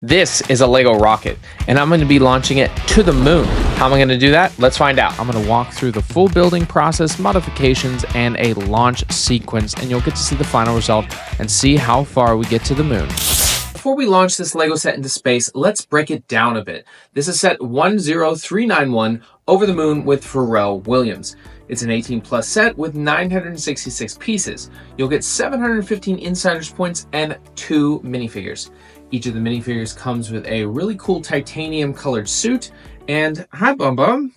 This is a Lego rocket, and I'm going to be launching it to the moon. How am I going to do that? Let's find out. I'm going to walk through the full building process, modifications, and a launch sequence, and you'll get to see the final result and see how far we get to the moon. Before we launch this Lego set into space, let's break it down a bit. This is set 10391, Over the Moon with Pharrell Williams. It's an 18+ set with 966 pieces. You'll get 715 insiders points and 2 minifigures. Each of the minifigures comes with a really cool titanium colored suit, and hi Bum Bum!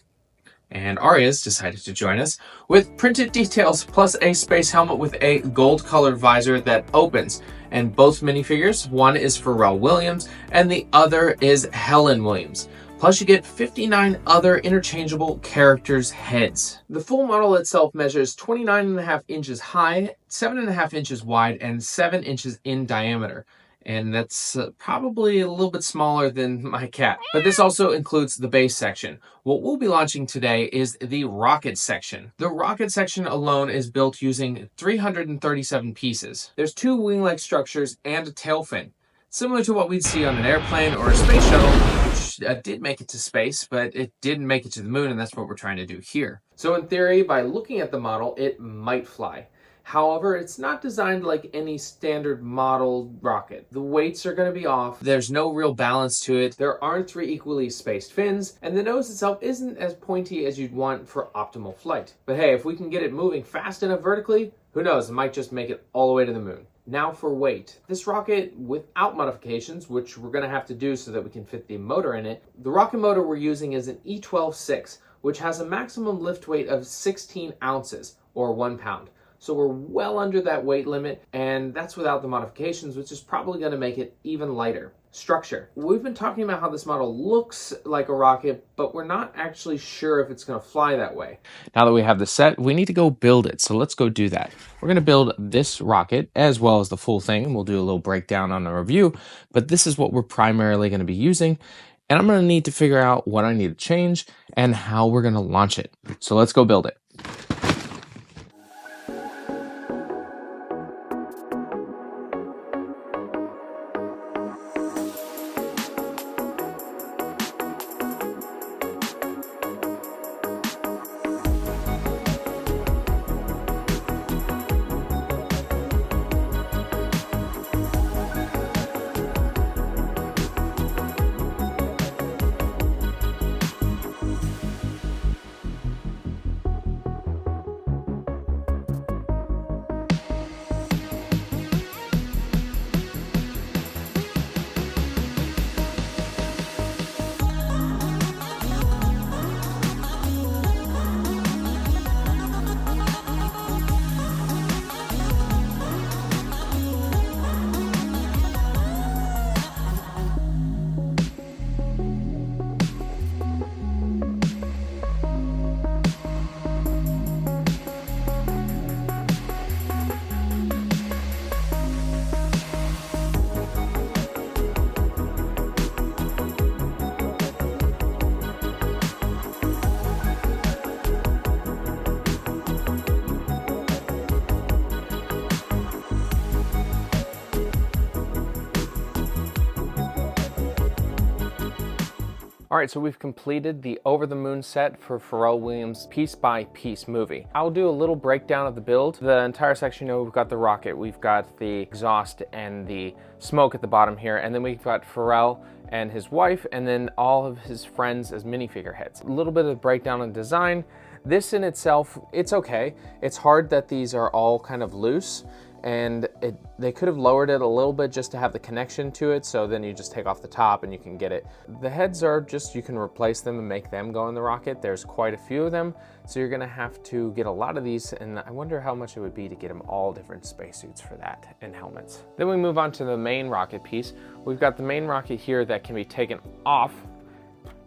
And Aria's decided to join us, with printed details plus a space helmet with a gold colored visor that opens. And both minifigures, one is Pharrell Williams and the other is Helen Williams. Plus you get 59 other interchangeable characters' heads. The full model itself measures 29.5 inches high, 7.5 inches wide, and 7 inches in diameter. And that's probably a little bit smaller than my cat. But this also includes the base section. What we'll be launching today is the rocket section. The rocket section alone is built using 337 pieces. There's 2 wing-like structures and a tail fin, similar to what we'd see on an airplane or a space shuttle, which did make it to space, but it didn't make it to the moon, and that's what we're trying to do here. So in theory, by looking at the model, it might fly. However, it's not designed like any standard model rocket. The weights are going to be off, there's no real balance to it, there aren't 3 equally spaced fins, and the nose itself isn't as pointy as you'd want for optimal flight. But hey, if we can get it moving fast enough vertically, who knows, it might just make it all the way to the moon. Now for weight. This rocket, without modifications, which we're going to have to do so that we can fit the motor in it, the rocket motor we're using is an E12-6, which has a maximum lift weight of 16 ounces, or 1 pound. So we're well under that weight limit, and that's without the modifications, which is probably going to make it even lighter. Structure. We've been talking about how this model looks like a rocket, but we're not actually sure if it's going to fly that way. Now that we have the set, we need to go build it, so let's go do that. We're going to build this rocket as well as the full thing, and we'll do a little breakdown on the review, but this is what we're primarily going to be using, and I'm going to need to figure out what I need to change and how we're going to launch it. So let's go build it. All right, so we've completed the Over the Moon set for Pharrell Williams' piece-by-piece movie. I'll do a little breakdown of the build. The entire section, we've got the rocket, we've got the exhaust and the smoke at the bottom here, and then we've got Pharrell and his wife, and then all of his friends as minifigure heads. A little bit of breakdown on design. This in itself, it's okay. It's hard that these are all kind of loose, and they could have lowered it a little bit just to have the connection to it, so then you just take off the top and you can get it. The heads are just, you can replace them and make them go in the rocket. There's quite a few of them, so you're gonna have to get a lot of these, and I wonder how much it would be to get them all different spacesuits for that, and helmets. Then we move on to the main rocket piece. We've got the main rocket here that can be taken off.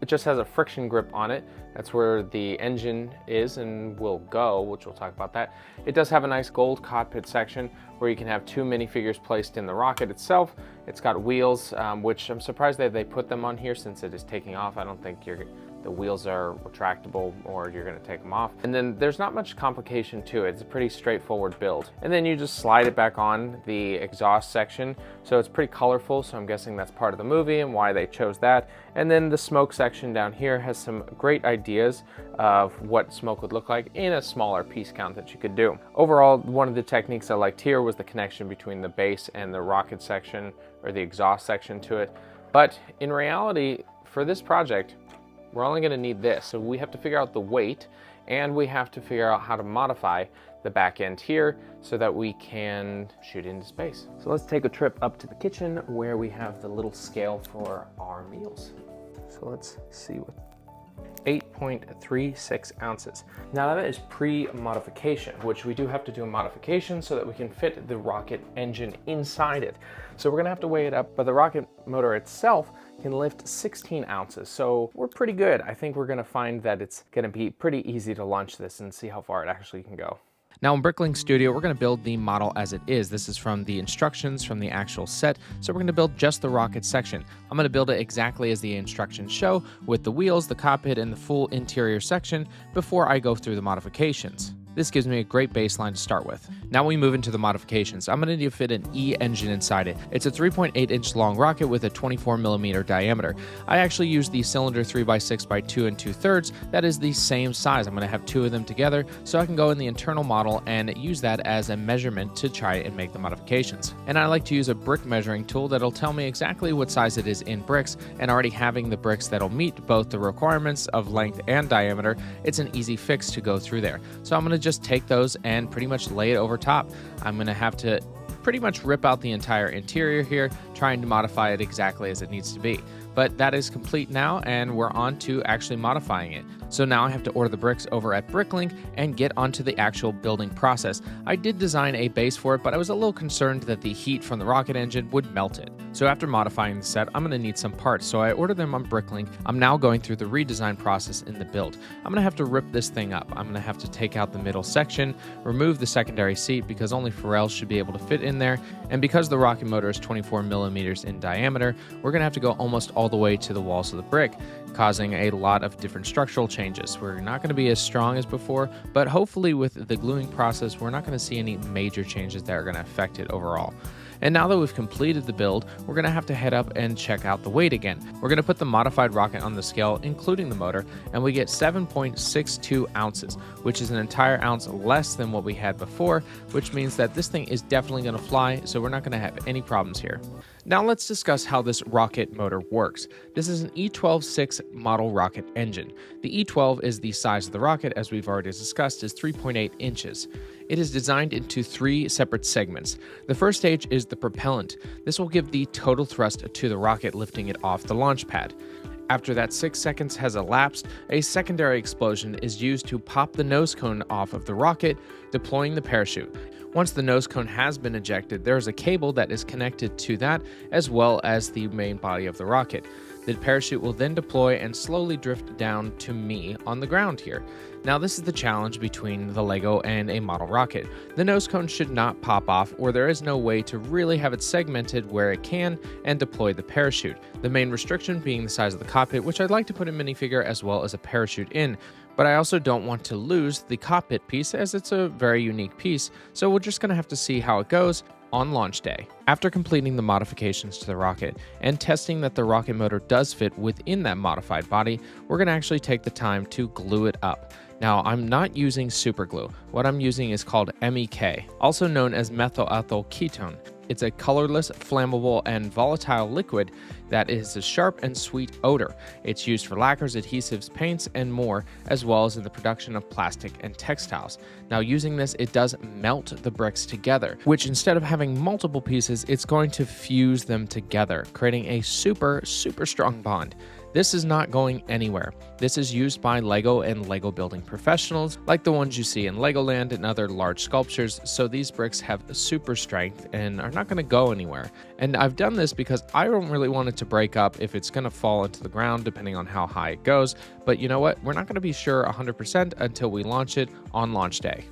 It just has a friction grip on it. That's where the engine is and will go, which we'll talk about that. It does have a nice gold cockpit section where you can have 2 minifigures placed in the rocket itself. It's got wheels, which I'm surprised that they put them on here since it is taking off. I don't think you're the wheels are retractable or you're going to take them off. And then there's not much complication to it. It's a pretty straightforward build. And then you just slide it back on the exhaust section. So it's pretty colorful, so I'm guessing that's part of the movie and why they chose that. And then the smoke section down here has some great ideas of what smoke would look like in a smaller piece count that you could do. Overall, one of the techniques I liked here was the connection between the base and the rocket section, or the exhaust section to it. But in reality, for this project, we're only going to need this. So we have to figure out the weight, and we have to figure out how to modify the back end here so that we can shoot into space. So let's take a trip up to the kitchen where we have the little scale for our meals. So let's see what 8.36 ounces. Now that is pre-modification, which we do have to do a modification so that we can fit the rocket engine inside it. So we're gonna have to weigh it up, but the rocket motor itself can lift 16 ounces. So we're pretty good. I think we're gonna find that it's gonna be pretty easy to launch this and see how far it actually can go. Now in Bricklink Studio, we're going to build the model as it is. This is from the instructions from the actual set, so we're going to build just the rocket section. I'm going to build it exactly as the instructions show, with the wheels, the cockpit, and the full interior section before I go through the modifications. This gives me a great baseline to start with. Now we move into the modifications. I'm going to need to fit an E engine inside it. It's a 3.8 inch long rocket with a 24mm diameter. I actually used the cylinder 3x6 2 2/3. That is the same size. I'm going to have two of them together so I can go in the internal model and use that as a measurement to try and make the modifications. And I like to use a brick measuring tool that'll tell me exactly what size it is in bricks, and already having the bricks that'll meet both the requirements of length and diameter, it's an easy fix to go through there. So I'm going to just take those and pretty much lay it over top. I'm going to have to pretty much rip out the entire interior here, trying to modify it exactly as it needs to be. But that is complete now, and we're on to actually modifying it. So now I have to order the bricks over at Bricklink and get onto the actual building process. I did design a base for it, but I was a little concerned that the heat from the rocket engine would melt it. So after modifying the set, I'm going to need some parts, so I ordered them on Bricklink. I'm now going through the redesign process in the build. I'm going to have to rip this thing up. I'm going to have to take out the middle section, remove the secondary seat because only Pharrell should be able to fit in there, and because the rocket motor is 24mm in diameter, we're going to have to go almost all the way to the walls of the brick, causing a lot of different structural changes. We're not going to be as strong as before, but hopefully with the gluing process, we're not going to see any major changes that are going to affect it overall. And now that we've completed the build, we're going to have to head up and check out the weight again. We're going to put the modified rocket on the scale, including the motor, and we get 7.62 ounces, which is an entire ounce less than what we had before, which means that this thing is definitely going to fly, so we're not going to have any problems here. Now let's discuss how this rocket motor works. This is an E12-6 model rocket engine. The E12 is the size of the rocket, as we've already discussed, is 3.8 inches. It is designed into three separate segments. The first stage is the propellant. This will give the total thrust to the rocket, lifting it off the launch pad. After that 6 seconds has elapsed, a secondary explosion is used to pop the nose cone off of the rocket, deploying the parachute. Once the nose cone has been ejected, there is a cable that is connected to that, as well as the main body of the rocket. The parachute will then deploy and slowly drift down to me on the ground here. Now this is the challenge between the Lego and a model rocket. The nose cone should not pop off, or there is no way to really have it segmented where it can and deploy the parachute. The main restriction being the size of the cockpit, which I'd like to put a minifigure as well as a parachute in. But I also don't want to lose the cockpit piece, as it's a very unique piece, so we're just going to have to see how it goes on launch day. After completing the modifications to the rocket and testing that the rocket motor does fit within that modified body, we're going to actually take the time to glue it up. Now, I'm not using super glue. What I'm using is called MEK, also known as methyl ethyl ketone. It's a colorless, flammable, and volatile liquid that is a sharp and sweet odor. It's used for lacquers, adhesives, paints, and more, as well as in the production of plastic and textiles. Now, using this, it does melt the bricks together, which instead of having multiple pieces, it's going to fuse them together, creating a super strong bond. This is not going anywhere. This is used by Lego and Lego building professionals, like the ones you see in Legoland and other large sculptures, so these bricks have super strength and are not going to go anywhere. And I've done this because I don't really want it to break up if it's going to fall into the ground, depending on how high it goes. But you know what? We're not going to be sure 100% until we launch it on launch day.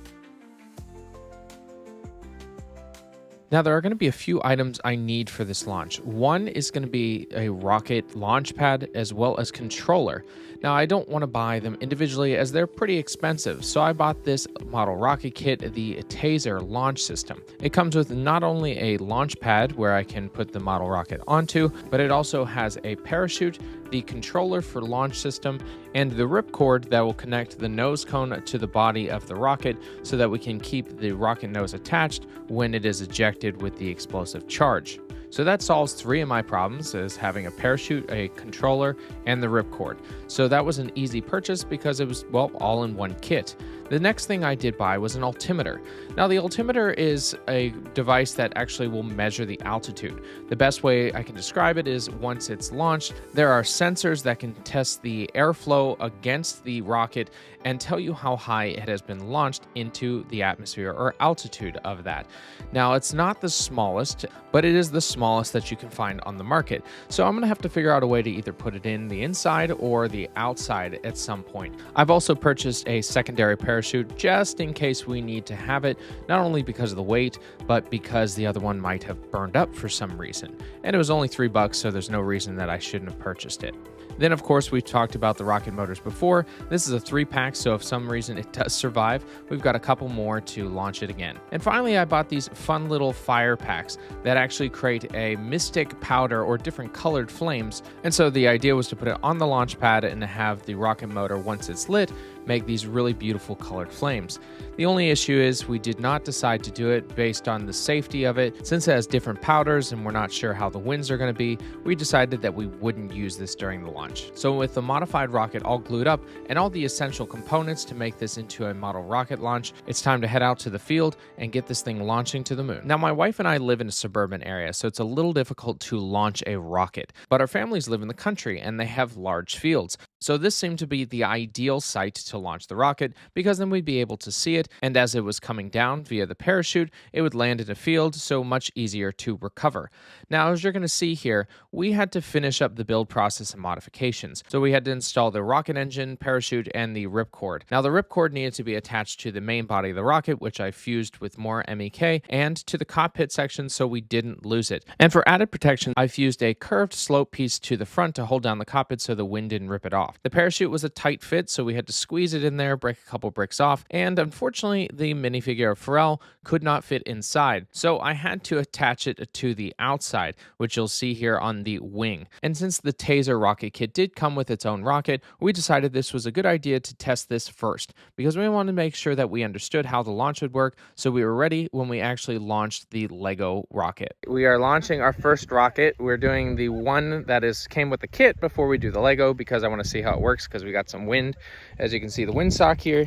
Now, there are going to be a few items I need for this launch. One is going to be a rocket launch pad as well as controller. Now, I don't want to buy them individually as they're pretty expensive, so I bought this model rocket kit, the Taser launch system. It comes with not only a launch pad where I can put the model rocket onto, but it also has a parachute, the controller for launch system, and the ripcord that will connect the nose cone to the body of the rocket so that we can keep the rocket nose attached when it is ejected with the explosive charge. So that solves 3 of my problems, as having a parachute, a controller, and the ripcord. So that was an easy purchase because it was, well, all in one kit. The next thing I did buy was an altimeter. Now, the altimeter is a device that actually will measure the altitude. The best way I can describe it is once it's launched, there are sensors that can test the airflow against the rocket and tell you how high it has been launched into the atmosphere or altitude of that. Now, it's not the smallest, but it is the smallest that you can find on the market. So I'm going to have to figure out a way to either put it in the inside or the outside at some point. I've also purchased a secondary parachute just in case we need to have it, not only because of the weight, but because the other one might have burned up for some reason. And it was only $3, so there's no reason that I shouldn't have purchased it. Then, of course, we've talked about the rocket motors before. This is a 3-pack, so if some reason it does survive, we've got a couple more to launch it again. And finally, I bought these fun little fire packs that actually create a mystic powder or different colored flames. And so the idea was to put it on the launch pad and have the rocket motor, once it's lit, make these really beautiful colored flames. The only issue is we did not decide to do it based on the safety of it. Since it has different powders and we're not sure how the winds are going to be, we decided that we wouldn't use this during the launch. So with the modified rocket all glued up and all the essential components to make this into a model rocket launch, it's time to head out to the field and get this thing launching to the moon. Now, my wife and I live in a suburban area, so it's a little difficult to launch a rocket, but our families live in the country and they have large fields. So this seemed to be the ideal site to launch the rocket because then we'd be able to see it, and as it was coming down via the parachute, it would land in a field, so much easier to recover. Now, as you're going to see here, we had to finish up the build process and modifications. So we had to install the rocket engine, parachute, and the ripcord. Now, the ripcord needed to be attached to the main body of the rocket, which I fused with more MEK, and to the cockpit section so we didn't lose it. And for added protection, I fused a curved slope piece to the front to hold down the cockpit so the wind didn't rip it off. The parachute was a tight fit, so we had to squeeze it in there, break a couple bricks off, and unfortunately, the minifigure of Pharrell could not fit inside, so I had to attach it to the outside, which you'll see here on the wing. And since the Taser rocket kit did come with its own rocket, we decided this was a good idea to test this first, because we wanted to make sure that we understood how the launch would work, so we were ready when we actually launched the Lego rocket. We are launching our first rocket. We're doing the one that came with the kit before we do the Lego, because I want to see how it works, because we got some wind. As you can see, the windsock here,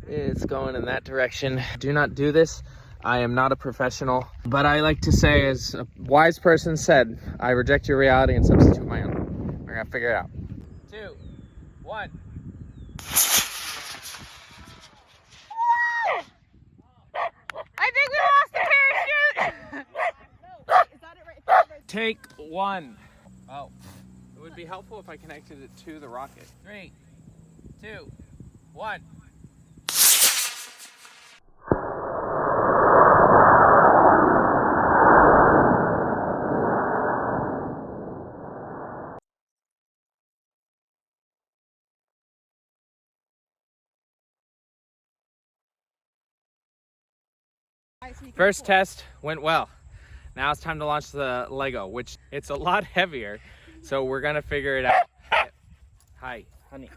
it's going in that direction. Do not do this. I am not a professional, but I like to say, as a wise person said, I reject your reality and substitute my own. We're gonna figure it out. 2, 1. I think we lost the parachute! Is that it right? Take 1. Oh, it would be helpful if I connected it to the rocket. 3, 2, 1. First test went well. Now it's time to launch the Lego, which it's a lot heavier, so we're gonna figure it out. Hi, honey.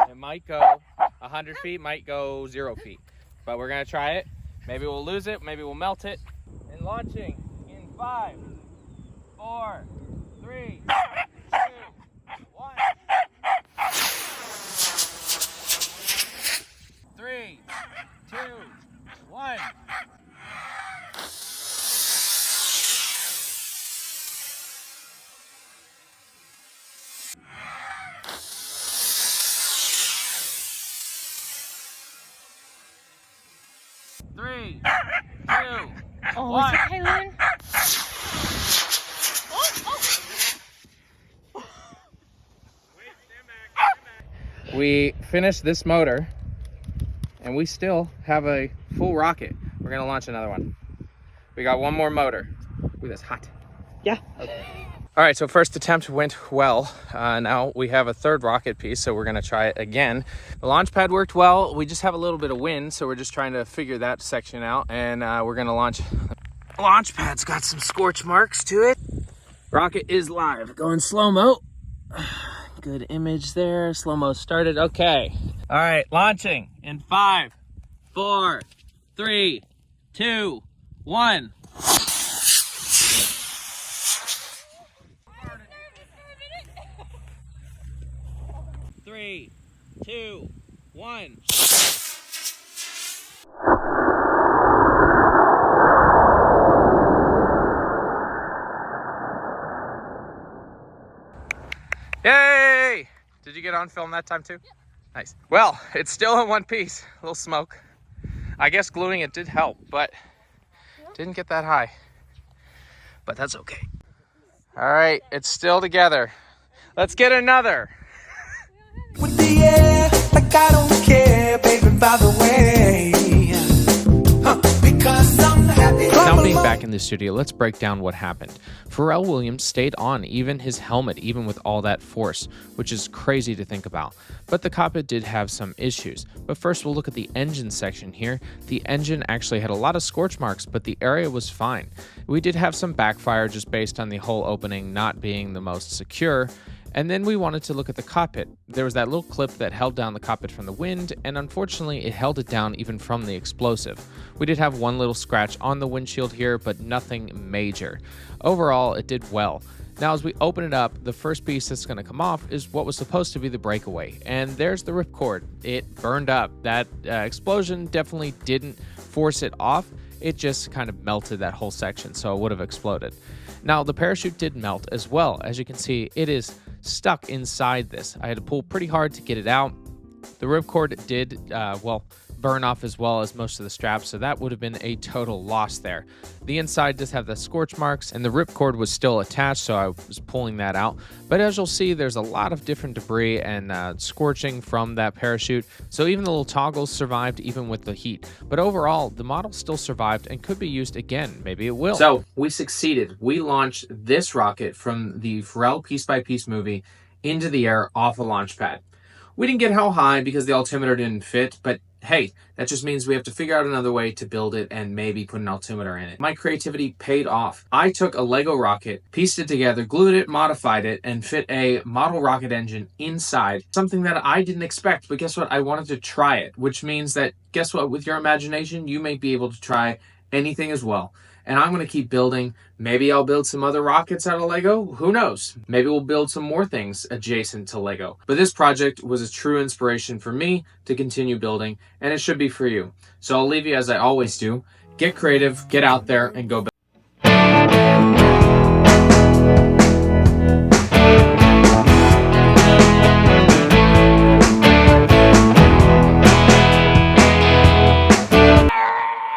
It might go 100 feet, might go 0 feet, but we're gonna try it. Maybe we'll lose it, maybe we'll melt it. And launching in 5, 4, 3, 2, 1. 3, 2, 1. Three, 2, Oh, 1. is it Kaylin? We finished this motor and we still have a full rocket. We're gonna launch another one. We got one more motor. Ooh, that's hot. Yeah. Okay. All right, so first attempt went well. Now we have a third rocket piece, so we're gonna try it again. The launch pad worked well. We just have a little bit of wind, so we're just trying to figure that section out, and we're gonna launch. Launch pad's got some scorch marks to it. Rocket is live. Going slow-mo. Good image there. Slow-mo started. Okay. All right, launching in 5, 4, 3, 2, 1. 3, 2, 1. Yay! Did you get on film that time too? Yeah. Nice. Well, it's still in one piece. A little smoke. I guess gluing it did help, but didn't get that high. But that's okay. All right, it's still together. Let's get another. With the air, like I don't care, baby, by the way. Because I'm happy. Now being back in the studio, let's break down what happened. Pharrell Williams stayed on, even his helmet, even with all that force, which is crazy to think about. But the cockpit did have some issues. But first we'll look at the engine section here. The engine actually had a lot of scorch marks, but the area was fine. We did have some backfire just based on the hull opening not being the most secure. And then we wanted to look at the cockpit. There was that little clip that held down the cockpit from the wind, and unfortunately it held it down even from the explosive. We did have one little scratch on the windshield here, but nothing major. Overall, it did well. Now as we open it up, the first piece that's going to come off is what was supposed to be the breakaway. And there's the ripcord. It burned up. That explosion definitely didn't force it off. It just kind of melted that whole section, so it would have exploded. Now the parachute did melt as well. As you can see, it is stuck inside this. I had to pull pretty hard to get it out. The ripcord did, burn off as well as most of the straps, so that would have been a total loss there. The inside does have the scorch marks, and the ripcord was still attached, so I was pulling that out. But as you'll see, there's a lot of different debris and scorching from that parachute, so even the little toggles survived even with the heat. But overall, the model still survived and could be used again. Maybe it will. So we succeeded. We launched this rocket from the Pharrell Piece by Piece movie into the air off a launch pad. We didn't get how high because the altimeter didn't fit, but hey, that just means we have to figure out another way to build it and maybe put an altimeter in it. My creativity paid off. I took a Lego rocket, pieced it together, glued it, modified it, and fit a model rocket engine inside. Something that I didn't expect, but guess what? I wanted to try it, which means that, guess what? With your imagination, you may be able to try anything as well. And I'm going to keep building. Maybe I'll build some other rockets out of Lego. Who knows? Maybe we'll build some more things adjacent to Lego. But this project was a true inspiration for me to continue building, and it should be for you. So I'll leave you as I always do. Get creative, get out there, and go build.